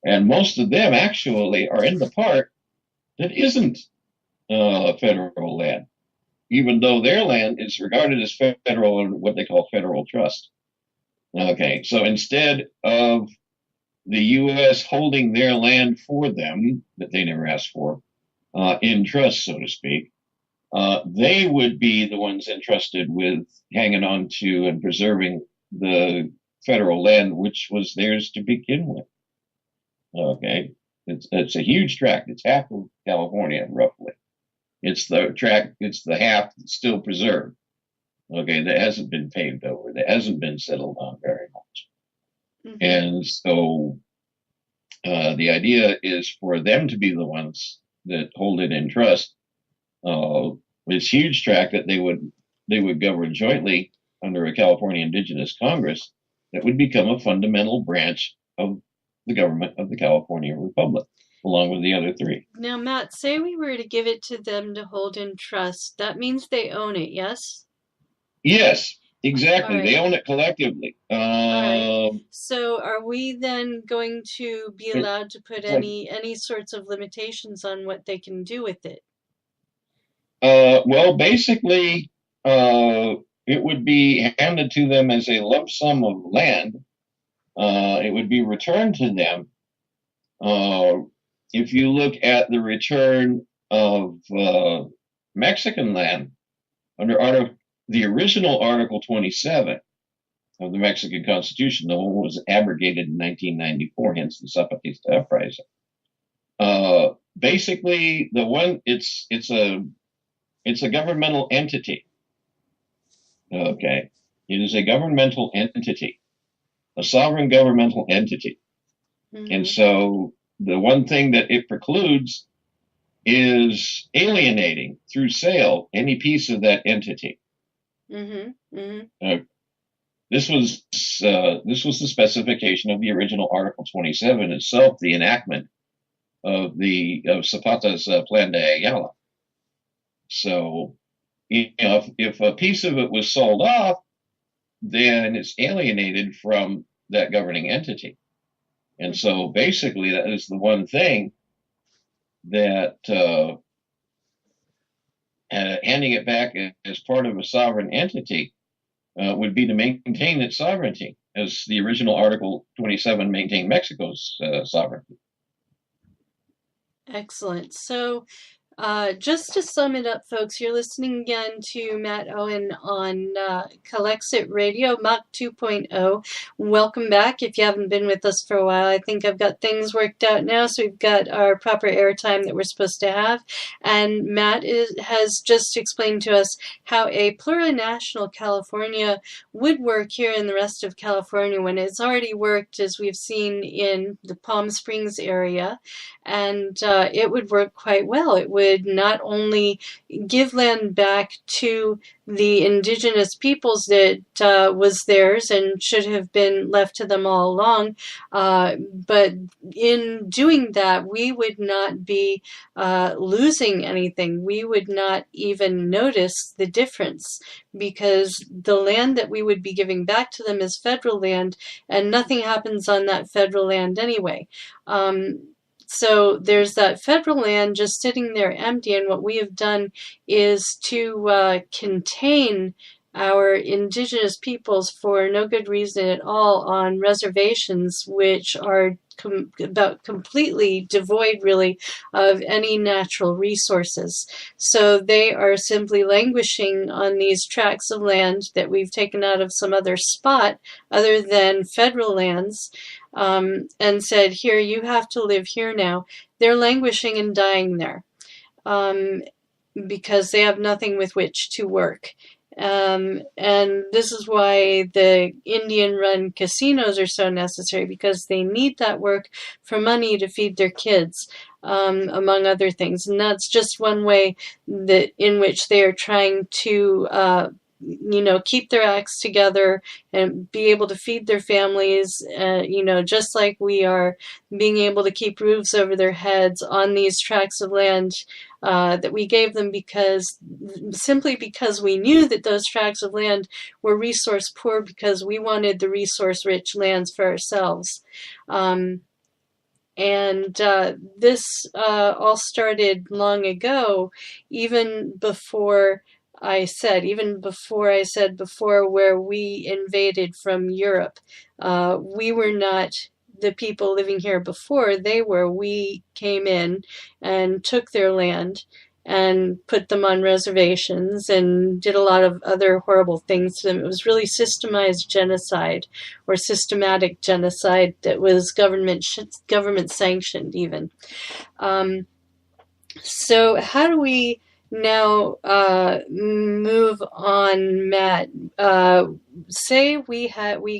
And most of them actually are in the part that isn't federal land, even though their land is regarded as federal and what they call federal trust. Okay, so instead of the U.S. holding their land for them that they never asked for in trust, so to speak, they would be the ones entrusted with hanging on to and preserving the federal land, which was theirs to begin with. Okay, it's a huge tract. It's half of California, roughly. It's the half that's still preserved. Okay, that hasn't been paved over, that hasn't been settled on very much. Mm-hmm. And so the idea is for them to be the ones that hold it in trust. This huge tract that they would govern jointly under a California Indigenous Congress that would become a fundamental branch of the government of the California Republic, along with the other three. Now, Matt, say we were to give it to them to hold in trust. That means they own it, yes? Yes, exactly. Right. They own it collectively. Right. So are we then going to be allowed to put any sorts of limitations on what they can do with it? Well, basically, it would be handed to them as a lump sum of land. It would be returned to them. If you look at the return of Mexican land under the original Article 27 of the Mexican Constitution, the one was abrogated in 1994, hence the Zapatista uprising. Basically, it's a governmental entity. Okay, it is a governmental entity, a sovereign governmental entity, and so the one thing that it precludes is alienating through sale any piece of that entity. This was the specification of the original Article 27 itself, the enactment of Zapata's Plan de Ayala. So, if a piece of it was sold off, then it's alienated from that governing entity. And so basically that is the one thing that handing it back as part of a sovereign entity would be to maintain its sovereignty, as the original Article 27 maintained Mexico's sovereignty. Excellent. So just to sum it up, folks, you're listening again to Matt Owen on Calexit Radio, Mach 2.0. Welcome back if you haven't been with us for a while. I think I've got things worked out now, so we've got our proper airtime that we're supposed to have. And Matt has just explained to us how a plurinational California would work here in the rest of California when it's already worked, as we've seen in the Palm Springs area. And it would work quite well. It would not only give land back to the indigenous peoples that was theirs and should have been left to them all along, but in doing that, we would not be losing anything. We would not even notice the difference, because the land that we would be giving back to them is federal land, and nothing happens on that federal land anyway. So there's that federal land just sitting there empty, and what we have done is to contain our indigenous peoples for no good reason at all on reservations, which are about completely devoid, really, of any natural resources. So they are simply languishing on these tracts of land that we've taken out of some other spot other than federal lands, and said, here, you have to live here now. They're languishing and dying there because they have nothing with which to work. And this is why the Indian-run casinos are so necessary, because they need that work for money to feed their kids, among other things. And that's just one way that in which they are trying to keep their acts together and be able to feed their families, just like we are being able to keep roofs over their heads on these tracts of land that we gave them simply because we knew that those tracts of land were resource poor, because we wanted the resource rich lands for ourselves. And this all started long ago, even before before where we invaded from Europe. We were not the people living here before they were. We came in and took their land and put them on reservations and did a lot of other horrible things to them. It was really systemized genocide or systematic genocide that was government sanctioned even. Um, so how do we now move on, Matt? Say we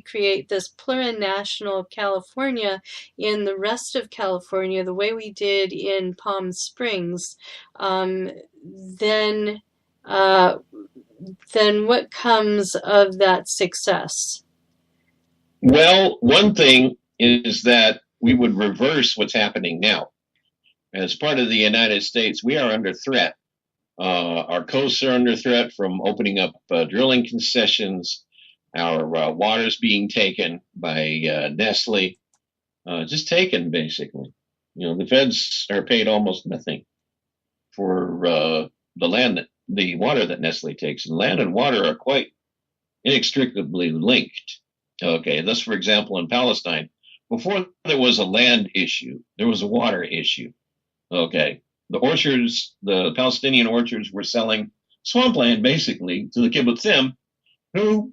create this plurinational California in the rest of California, the way we did in Palm Springs. Um, then, uh, then what comes of that success? Well, one thing is that we would reverse what's happening now. As part of the United States, we are under threat. Our coasts are under threat from opening up drilling concessions. Our water's being taken by Nestle, just taken basically. The feds are paid almost nothing for the water that Nestle takes, and land and water are quite inextricably linked. Okay, thus, for example, in Palestine, before there was a land issue, there was a water issue. Okay, the Palestinian orchards were selling swampland basically to the kibbutzim, who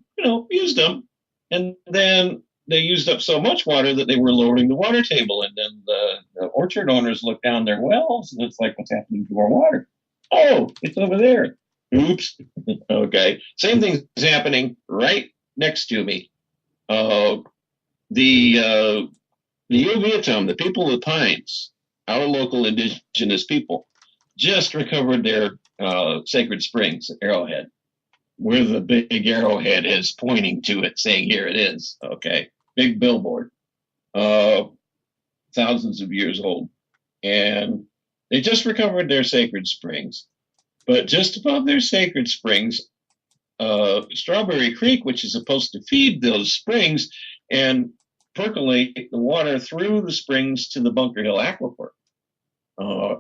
used them, and then they used up so much water that they were lowering the water table, and then the orchard owners looked down their wells, and it's like, what's happening to our water? Oh, it's over there. Oops. Okay, same thing's happening right next to me. The Yuviatum, the people of the Pines, our local indigenous people, just recovered their sacred springs at Arrowhead, where the big arrowhead is pointing to it, saying, here it is. Okay, big billboard, thousands of years old. And they just recovered their sacred springs. But just above their sacred springs, Strawberry Creek, which is supposed to feed those springs and percolate the water through the springs to the Bunker Hill Aquifer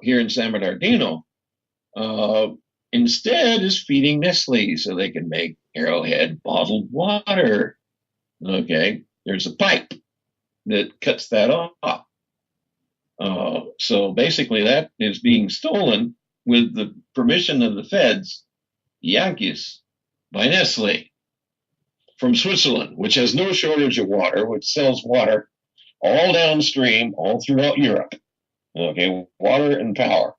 here in San Bernardino, instead is feeding Nestle so they can make Arrowhead bottled water. Okay, there's a pipe that cuts that off. So basically that is being stolen with the permission of the feds, Yankees, by Nestle from Switzerland, which has no shortage of water, which sells water all downstream, all throughout Europe. Okay, water and power.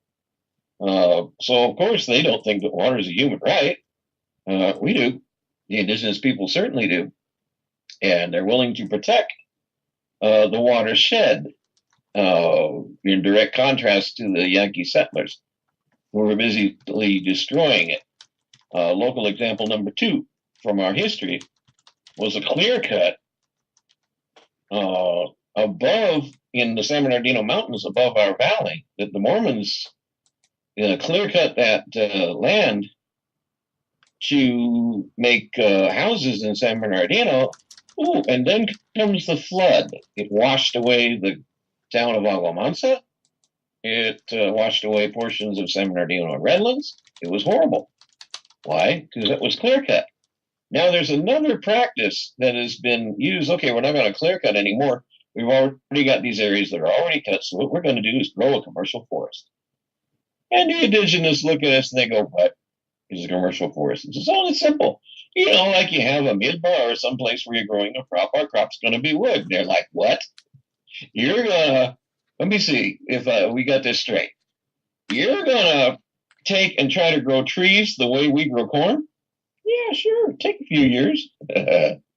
So, of course, they don't think that water is a human right. We do. The indigenous people certainly do. And they're willing to protect the watershed in direct contrast to the Yankee settlers who were busily destroying it. Local example number 2 from our history was a clear cut above in the San Bernardino Mountains above our valley that the Mormons clear cut that land to make houses in San Bernardino. Ooh, and then comes the flood. It washed away the town of Aguamansa. It washed away portions of San Bernardino and Redlands. It was horrible. Why? Because it was clear cut. Now there's another practice that has been used. Okay, we're not going to clear cut anymore. We've already got these areas that are already cut. So what we're going to do is grow a commercial forest. And the indigenous look at us and they go, what is a commercial forest? It's only simple. Like you have a midbar or someplace where you're growing a crop. Our crop's going to be wood. They're like, what? You're going to, let me see if we got this straight. You're going to take and try to grow trees the way we grow corn? Yeah, sure. Take a few years.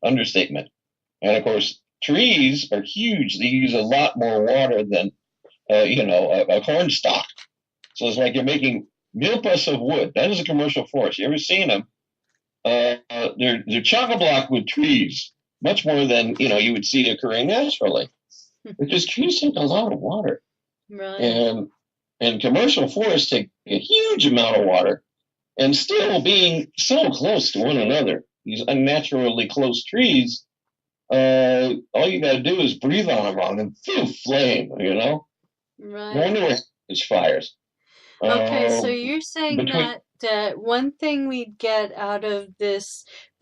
Understatement. And of course, trees are huge. They use a lot more water than, a corn stalk. So it's like you're making milpas of wood. That is a commercial forest. You ever seen them? They're chock-a-block with trees, much more than, you would see occurring naturally. Because trees take a lot of water. Right. And commercial forests take a huge amount of water, and still being so close to one another, these unnaturally close trees all you got to do is breathe on them on and phew, flame. No Right. wonder where it's fires. Okay, so Uh, you're saying, Between Matt, that one thing we'd get out of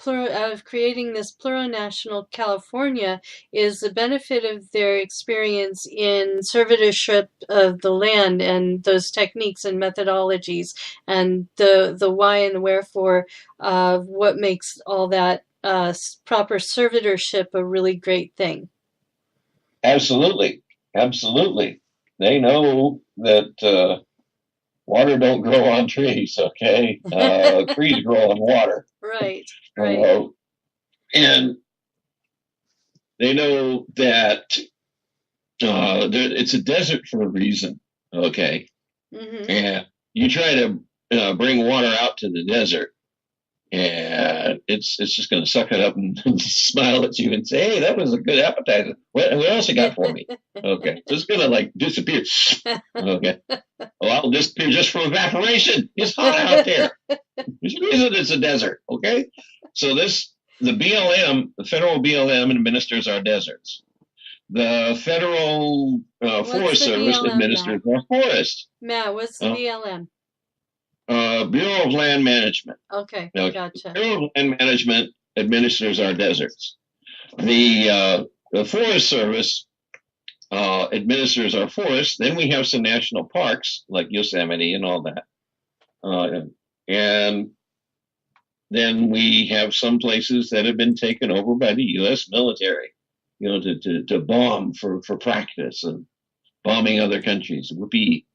out of creating this plurinational California is the benefit of their experience in servitorship of the land and those techniques and methodologies and the why and the wherefore of what makes all that proper servitorship a really great thing. absolutely, absolutely, they know that water don't grow on trees. Okay, trees grow on water, Right, right. uh, and they know that it's a desert for a reason. Okay, Mm-hmm. and you try to bring water out to the desert, and it's just going to suck it up and smile at you and say, "Hey, that was a good appetizer. What else you got for me?" Okay, so it's going to like disappear. Okay, well, I'll disappear just from evaporation. It's hot out there. There's a reason it's a desert. Okay, so the BLM, the federal BLM, administers our deserts. The federal What's Forest the Service BLM, Matt? administers our forests. Matt, what's the Uh, BLM? Bureau of Land Management. Okay, Now, gotcha. Bureau of Land Management administers our deserts. The Forest Service administers our forests. Then we have some national parks like Yosemite and all that. And then we have some places that have been taken over by the U.S. military, to bomb for practice and bombing other countries. Whoopee.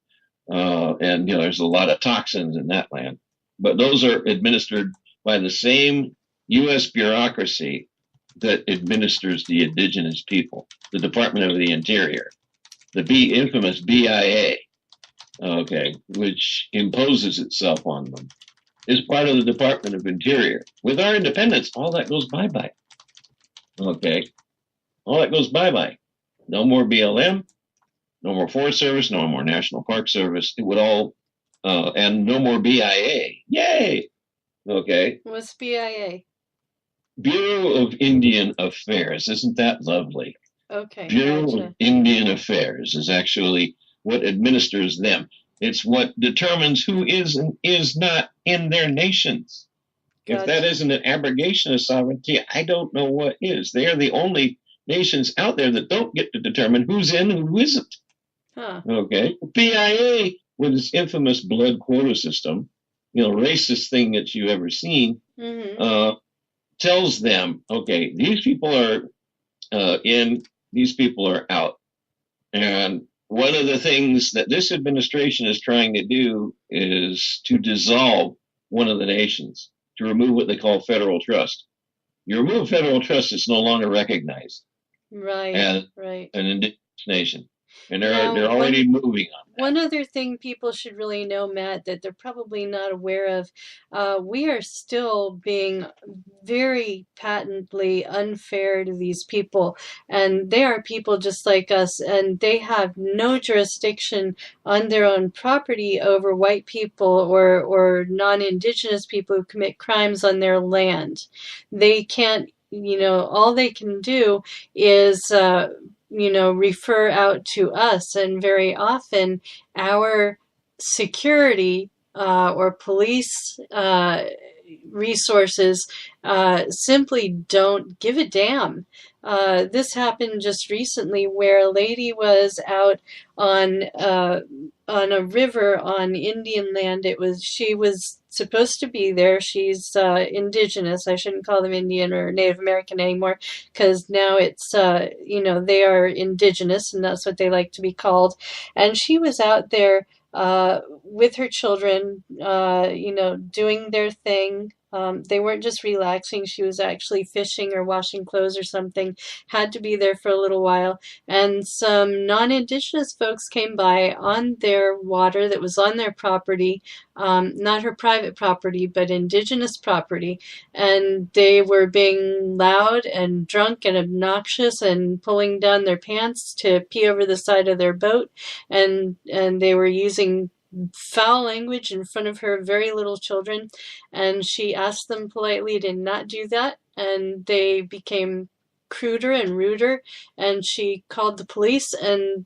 And there's a lot of toxins in that land, but those are administered by the same U.S. bureaucracy that administers the indigenous people, the Department of the Interior, the infamous BIA, okay, which imposes itself on them, is part of the Department of Interior. With our independence, all that goes bye bye. Okay, all that goes bye bye. No more BLM, no more Forest Service, no more National Park Service. It would all, and no more BIA. Yay! Okay. What's BIA? Bureau of Indian Affairs. Isn't that lovely? Okay, Bureau of gotcha. Indian Affairs is actually what administers them. It's what determines who is and is not in their nations. If that Gotcha. isn't an abrogation of sovereignty, I don't know what is. They are the only nations out there that don't get to determine who's in and who isn't. Huh. Okay. BIA, with its infamous blood quota system, racist thing that you ever seen, Mm-hmm. tells them, okay, these people are in, these people are out. And one of the things that this administration is trying to do is to dissolve one of the nations, to remove what they call federal trust. You remove federal trust, it's no longer recognized Right, as right. an indigenous nation. And Now, they're already moving on that. one other thing people should really know, Matt, that they're probably not aware of, we are still being very patently unfair to these people, and they are people just like us, and they have no jurisdiction on their own property over white people or non-indigenous people who commit crimes on their land. They can't, all they can do is refer out to us. And very often, our security or police resources simply don't give a damn. This happened just recently where a lady was out on on a river on Indian land. She was supposed to be there. She's indigenous. I shouldn't call them Indian or Native American anymore because now it's they are indigenous and that's what they like to be called. And she was out there with her children, doing their thing. They weren't just relaxing, she was actually fishing or washing clothes or something, had to be there for a little while. And some non indigenous folks came by on their water that was on their property, not her private property, but indigenous property. And they were being loud and drunk and obnoxious and pulling down their pants to pee over the side of their boat. And they were using foul language in front of her very little children, and she asked them politely to not do that, and they became cruder and ruder, and she called the police, and